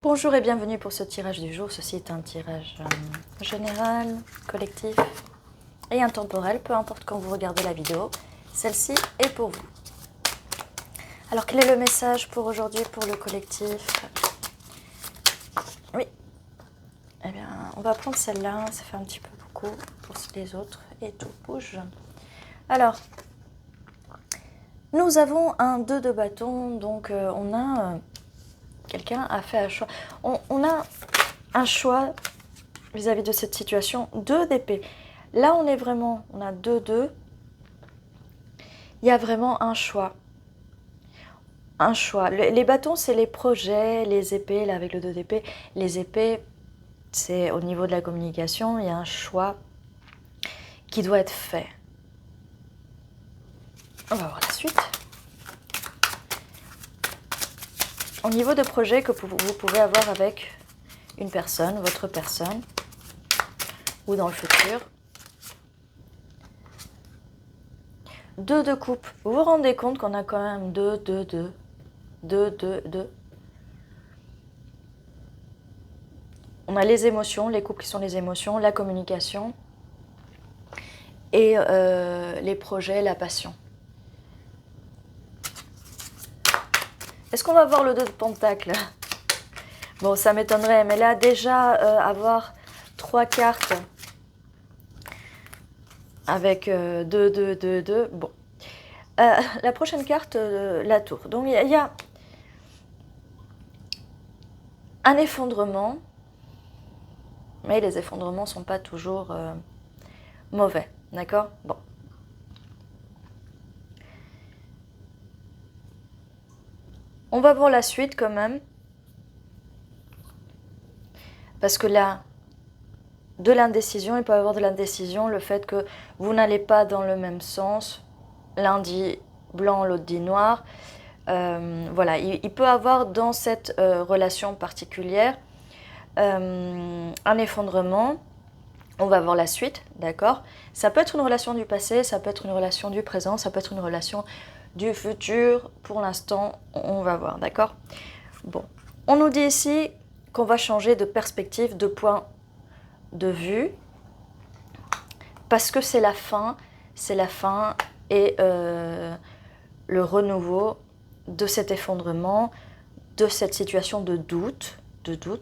Bonjour et bienvenue pour ce tirage du jour. Ceci est un tirage général, collectif et intemporel, peu importe quand vous regardez la vidéo. Celle-ci est pour vous. Alors quel est le message pour aujourd'hui pour le collectif? Oui, eh bien on va prendre celle-là, ça fait un petit peu beaucoup pour les autres et tout bouge. Alors, nous avons un 2 de bâton, donc on a... Quelqu'un a fait un choix. On a un choix vis-à-vis de cette situation. 2 d'épée. Là, on est vraiment... On a 2-2. Il y a vraiment un choix. Un choix. Les bâtons, c'est les projets. Les épées, là, avec le 2 d'épée. Les épées, c'est au niveau de la communication. Il y a un choix qui doit être fait. On va voir la suite. Au niveau de projets que vous pouvez avoir avec une personne, votre personne, ou dans le futur. 2 de coupe. Vous vous rendez compte qu'on a quand même 2, 2, 2. 2, 2, 2. On a les émotions, les couples qui sont les émotions, la communication et les projets, la passion. Est-ce qu'on va voir le 2 de pentacle? Bon, ça m'étonnerait, mais là, déjà, avoir 3 cartes avec 2, 2, 2, 2, bon. La prochaine carte, la tour. Donc, il y a un effondrement, mais les effondrements ne sont pas toujours mauvais, d'accord? Bon. On va voir la suite quand même. Parce que là, de l'indécision, il peut y avoir de l'indécision, le fait que vous n'allez pas dans le même sens. L'un dit blanc, l'autre dit noir. Voilà, il peut y avoir dans cette relation particulière un effondrement. On va voir la suite, d'accord? Ça peut être une relation du passé, ça peut être une relation du présent, ça peut être une relation du futur. Pour l'instant, on va voir, d'accord? Bon, on nous dit ici qu'on va changer de perspective, de point de vue, parce que c'est la fin et le renouveau de cet effondrement, de cette situation de doute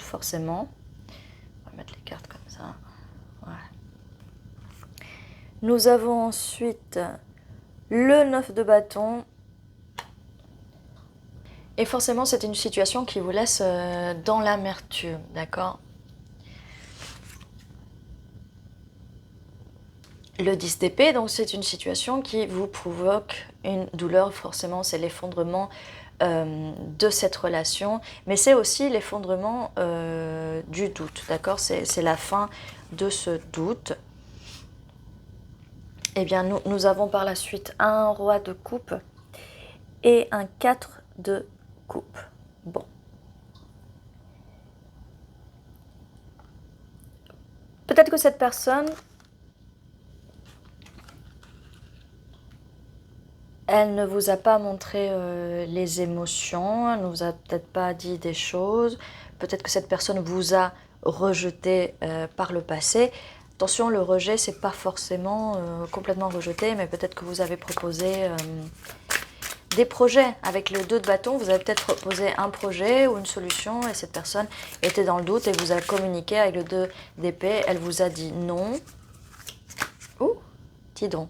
forcément. On va mettre les cartes comme ça. Voilà. Nous avons ensuite le 9 de bâton. Et forcément, c'est une situation qui vous laisse dans l'amertume, d'accord? Le 10 d'épée, donc c'est une situation qui vous provoque une douleur, forcément c'est l'effondrement de cette relation, mais c'est aussi l'effondrement du doute, d'accord? C'est la fin de ce doute. Eh bien, nous avons par la suite un roi de coupe et un 4 de coupe. Bon. Peut-être que cette personne... Elle ne vous a pas montré les émotions, elle ne vous a peut-être pas dit des choses. Peut-être que cette personne vous a rejeté par le passé. Attention, le rejet, c'est pas forcément complètement rejeté, mais peut-être que vous avez proposé des projets. Avec le 2 de bâton, vous avez peut-être proposé un projet ou une solution et cette personne était dans le doute et vous a communiqué avec le 2 d'épée. Elle vous a dit non. Ouh, dis donc.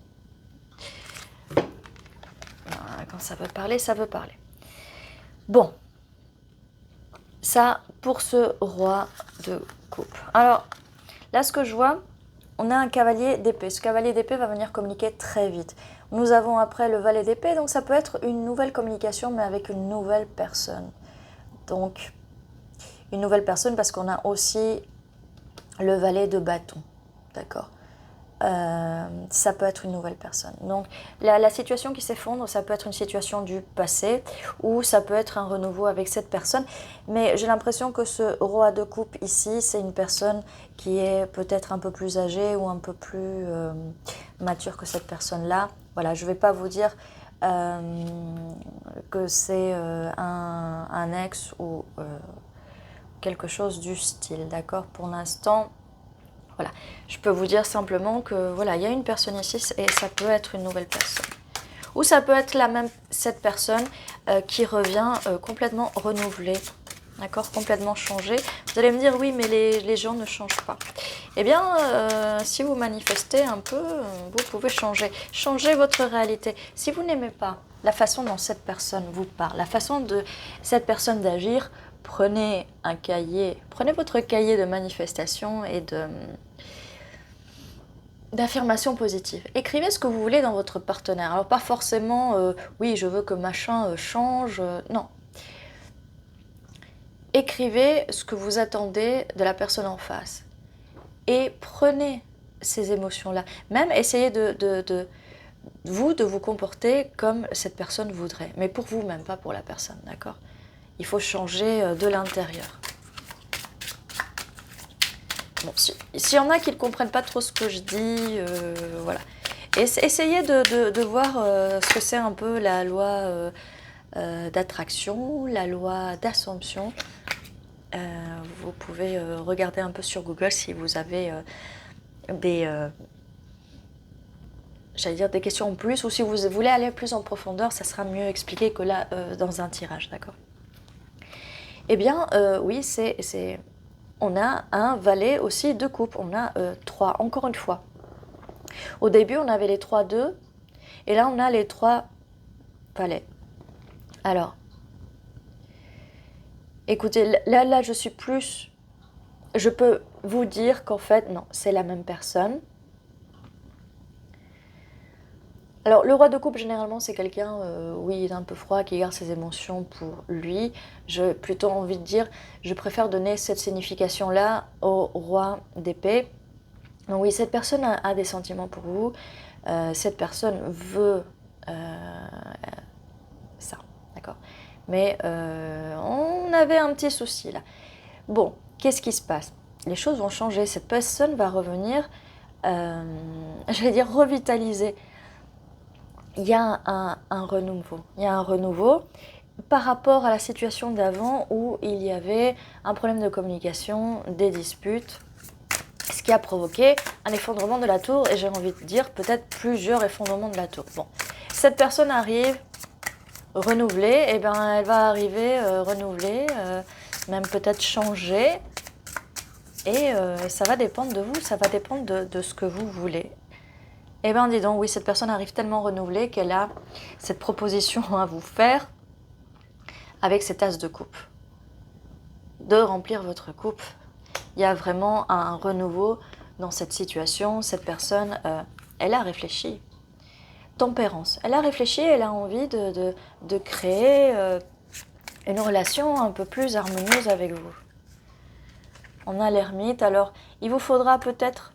Quand ça veut parler, ça veut parler. Bon, ça pour ce roi de coupe. Alors, là ce que je vois, on a un cavalier d'épée. Ce cavalier d'épée va venir communiquer très vite. Nous avons après le valet d'épée, donc ça peut être une nouvelle communication, mais avec une nouvelle personne. Donc, une nouvelle personne parce qu'on a aussi le valet de bâton, d'accord? Ça peut être une nouvelle personne. Donc la situation qui s'effondre, ça peut être une situation du passé ou ça peut être un renouveau avec cette personne. Mais j'ai l'impression que ce roi de coupe ici, c'est une personne qui est peut-être un peu plus âgée ou un peu plus mature que cette personne-là. Voilà, je ne vais pas vous dire que c'est un ex ou quelque chose du style, d'accord? Pour l'instant, voilà. Je peux vous dire simplement que voilà, il y a une personne ici et ça peut être une nouvelle personne. Ou ça peut être cette personne qui revient complètement renouvelée, d'accord, complètement changée. Vous allez me dire, oui, mais les gens ne changent pas. Eh bien, si vous manifestez un peu, vous pouvez changer. Changez votre réalité. Si vous n'aimez pas la façon dont cette personne vous parle, la façon de cette personne d'agir, prenez un cahier, prenez votre cahier de manifestation et d'affirmations positives. Écrivez ce que vous voulez dans votre partenaire. Alors pas forcément, oui, je veux que machin change. Non. Écrivez ce que vous attendez de la personne en face. Et prenez ces émotions-là. Même essayez de vous comporter comme cette personne voudrait. Mais pour vous-même, pas pour la personne, d'accord? Il faut changer de l'intérieur. Bon, s'il y en a qui ne comprennent pas trop ce que je dis, voilà. Essayez de voir ce que c'est un peu la loi d'attraction, la loi d'assomption. Vous pouvez regarder un peu sur Google si vous avez j'allais dire des questions en plus, ou si vous voulez aller plus en profondeur, ça sera mieux expliqué que là dans un tirage, d'accord? Eh bien, oui, on a un valet aussi de coupe, on a 3, encore une fois. Au début, on avait les 3-2, et là, on a les 3 valets. Alors, écoutez, là, je peux vous dire qu'en fait, non, c'est la même personne. Alors, le roi de coupe, généralement, c'est quelqu'un, oui, d'un peu froid, qui garde ses émotions pour lui. J'ai plutôt envie de dire, je préfère donner cette signification-là au roi d'épée. Donc oui, cette personne a des sentiments pour vous. Cette personne veut ça, d'accord? Mais on avait un petit souci, là. Bon, qu'est-ce qui se passe? Les choses vont changer. Cette personne va revenir, j'allais dire, revitaliser. Il y a un renouveau. Il y a un renouveau par rapport à la situation d'avant où il y avait un problème de communication, des disputes, ce qui a provoqué un effondrement de la tour, et j'ai envie de dire peut-être plusieurs effondrements de la tour. Bon, cette personne arrive renouvelée, et bien elle va arriver renouvelée, même peut-être changer, et ça va dépendre de vous, ça va dépendre de ce que vous voulez. Eh bien, dis donc, oui, cette personne arrive tellement renouvelée qu'elle a cette proposition à vous faire avec cet as de coupe. De remplir votre coupe. Il y a vraiment un renouveau dans cette situation. Cette personne, elle a réfléchi. Tempérance. Elle a réfléchi, elle a envie de créer une relation un peu plus harmonieuse avec vous. On a l'ermite, alors il vous faudra peut-être...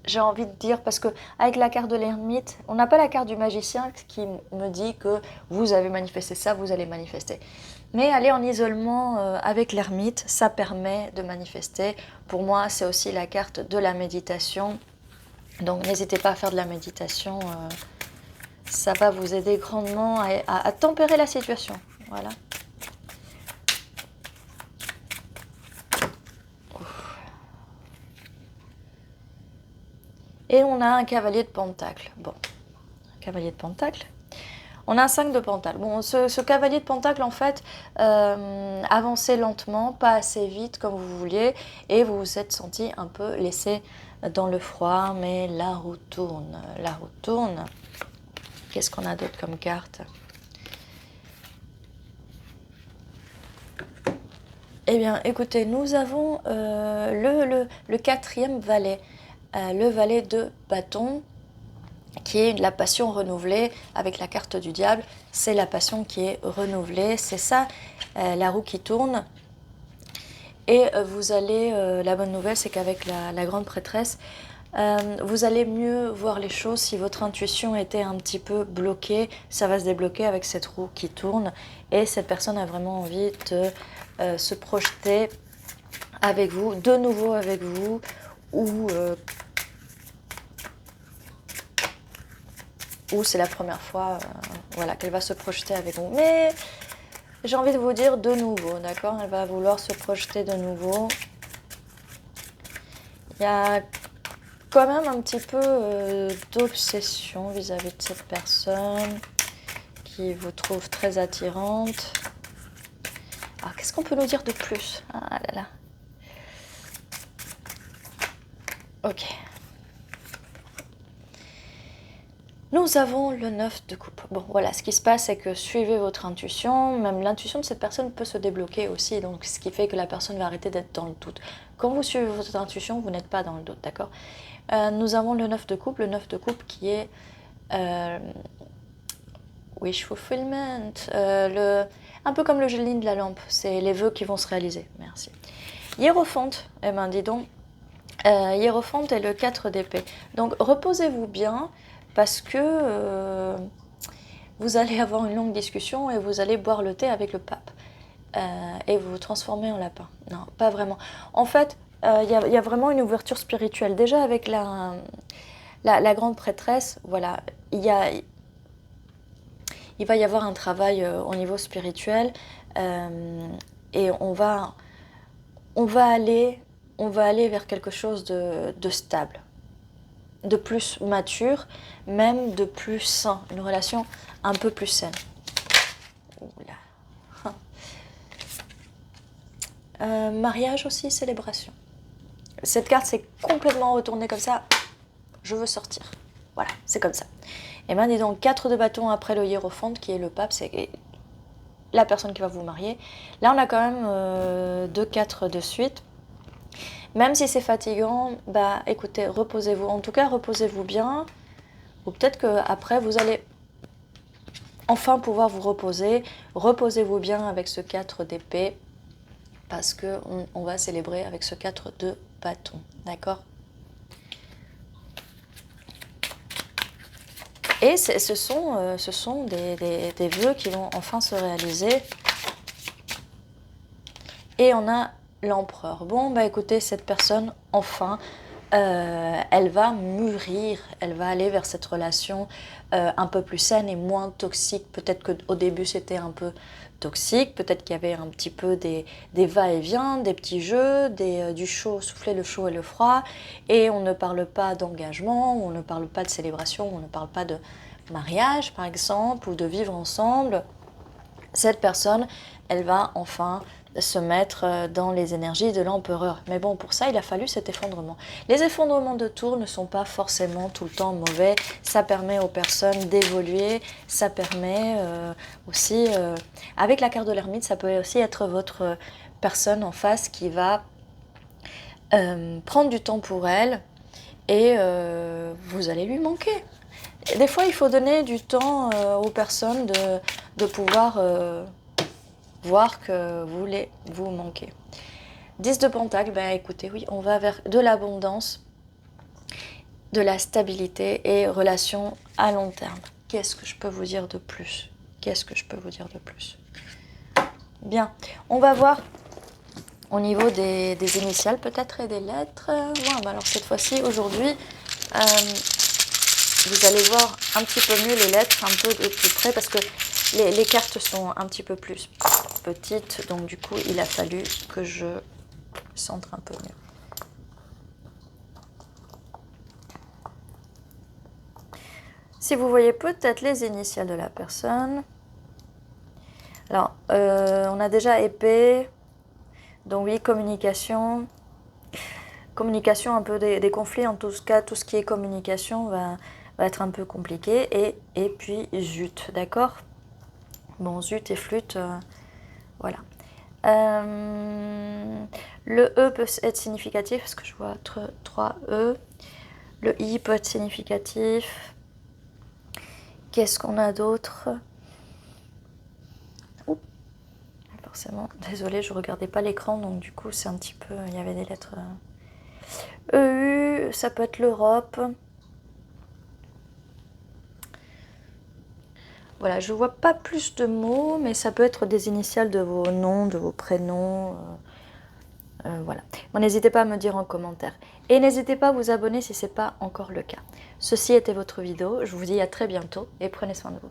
J'ai envie de dire, parce que avec la carte de l'ermite, on n'a pas la carte du magicien qui me dit que vous avez manifesté ça, vous allez manifester. Mais aller en isolement avec l'ermite, ça permet de manifester. Pour moi, c'est aussi la carte de la méditation. Donc n'hésitez pas à faire de la méditation. Ça va vous aider grandement à tempérer la situation. Voilà. Et on a un cavalier de pentacle. Bon, un cavalier de pentacle. On a un 5 de pentacle. Bon, ce cavalier de pentacle, en fait, avancez lentement, pas assez vite comme vous vouliez, et vous vous êtes senti un peu laissé dans le froid, mais la roue tourne. La roue tourne. Qu'est-ce qu'on a d'autre comme carte? Eh bien, écoutez, nous avons le quatrième valet. Le valet de bâton, qui est la passion renouvelée avec la carte du diable. C'est la passion qui est renouvelée, c'est ça, la roue qui tourne. Et vous allez, la bonne nouvelle, c'est qu'avec la grande prêtresse, vous allez mieux voir les choses. Si votre intuition était un petit peu bloquée, ça va se débloquer avec cette roue qui tourne. Et cette personne a vraiment envie de se projeter avec vous, de nouveau avec vous, ou c'est la première fois voilà, qu'elle va se projeter avec vous. Mais j'ai envie de vous dire de nouveau, d'accord? Elle va vouloir se projeter de nouveau. Il y a quand même un petit peu d'obsession vis-à-vis de cette personne qui vous trouve très attirante. Alors, qu'est-ce qu'on peut nous dire de plus? Ah là là. Ok. Nous avons le 9 de coupe. Bon, voilà, ce qui se passe, c'est que suivez votre intuition. Même l'intuition de cette personne peut se débloquer aussi. Donc, ce qui fait que la personne va arrêter d'être dans le doute. Quand vous suivez votre intuition, vous n'êtes pas dans le doute, d'accord? Nous avons le 9 de coupe. Le 9 de coupe qui est wish fulfillment. Un peu comme le génie de la lampe. C'est les vœux qui vont se réaliser. Merci. Hiérophante. Eh ben, dis donc. Hiérophante est le 4 d'épée. Donc, reposez-vous bien. Parce que vous allez avoir une longue discussion et vous allez boire le thé avec le pape. Et vous vous transformez en lapin. Non, pas vraiment. En fait, il y a vraiment une ouverture spirituelle. Déjà avec la grande prêtresse, voilà, il va y avoir un travail au niveau spirituel. Et on va aller vers quelque chose de stable, de plus mature, même de plus sain, une relation un peu plus saine. Mariage aussi, célébration. Cette carte s'est complètement retournée comme ça. Je veux sortir. Voilà, c'est comme ça. Et bien, dis donc, 4 de bâton après le hiérophante, qui est le pape, c'est la personne qui va vous marier. Là, on a quand même 2 4 de suite. Même si c'est fatigant, bah écoutez, reposez-vous. En tout cas, reposez-vous bien. Ou peut-être qu'après, vous allez enfin pouvoir vous reposer. Reposez-vous bien avec ce 4 d'épée. Parce qu'on va célébrer avec ce 4 de bâton. D'accord? Et ce sont des vœux qui vont enfin se réaliser. Et on a l'empereur. Bon, bah écoutez, cette personne, enfin, elle va mûrir, elle va aller vers cette relation un peu plus saine et moins toxique. Peut-être qu'au début, c'était un peu toxique, peut-être qu'il y avait un petit peu des va-et-vient, des petits jeux, du chaud, souffler le chaud et le froid. Et on ne parle pas d'engagement, on ne parle pas de célébration, on ne parle pas de mariage, par exemple, ou de vivre ensemble. Cette personne, elle va enfin se mettre dans les énergies de l'empereur. Mais bon, pour ça, il a fallu cet effondrement. Les effondrements de tours ne sont pas forcément tout le temps mauvais. Ça permet aux personnes d'évoluer. Ça permet aussi, avec la carte de l'ermite, ça peut aussi être votre personne en face qui va prendre du temps pour elle et vous allez lui manquer. Et des fois, il faut donner du temps aux personnes de pouvoir voir que vous manquez. 10 de Pentacle, ben écoutez, oui, on va vers de l'abondance, de la stabilité et relations à long terme. Qu'est-ce que je peux vous dire de plus? Qu'est-ce que je peux vous dire de plus? Bien, on va voir au niveau des initiales peut-être et des lettres. Ouais, ben alors cette fois-ci, aujourd'hui, vous allez voir un petit peu mieux les lettres, un peu de plus près, parce que les cartes sont un petit peu plus petites, donc du coup, il a fallu que je centre un peu mieux. Si vous voyez peut-être les initiales de la personne. Alors, on a déjà épée, donc oui, communication. Communication, un peu des conflits, en tout cas, tout ce qui est communication va être un peu compliqué. Et puis, zut, d'accord? Bon, zut et flûte, voilà. Le E peut être significatif, parce que je vois 3 E. Le I peut être significatif. Qu'est-ce qu'on a d'autre? Forcément, désolée, je ne regardais pas l'écran, donc du coup, c'est un petit peu... Il y avait des lettres... EU, ça peut être l'Europe. Voilà, je vois pas plus de mots, mais ça peut être des initiales de vos noms, de vos prénoms. Voilà. Bon, n'hésitez pas à me dire en commentaire. Et n'hésitez pas à vous abonner si ce n'est pas encore le cas. Ceci était votre vidéo. Je vous dis à très bientôt et prenez soin de vous.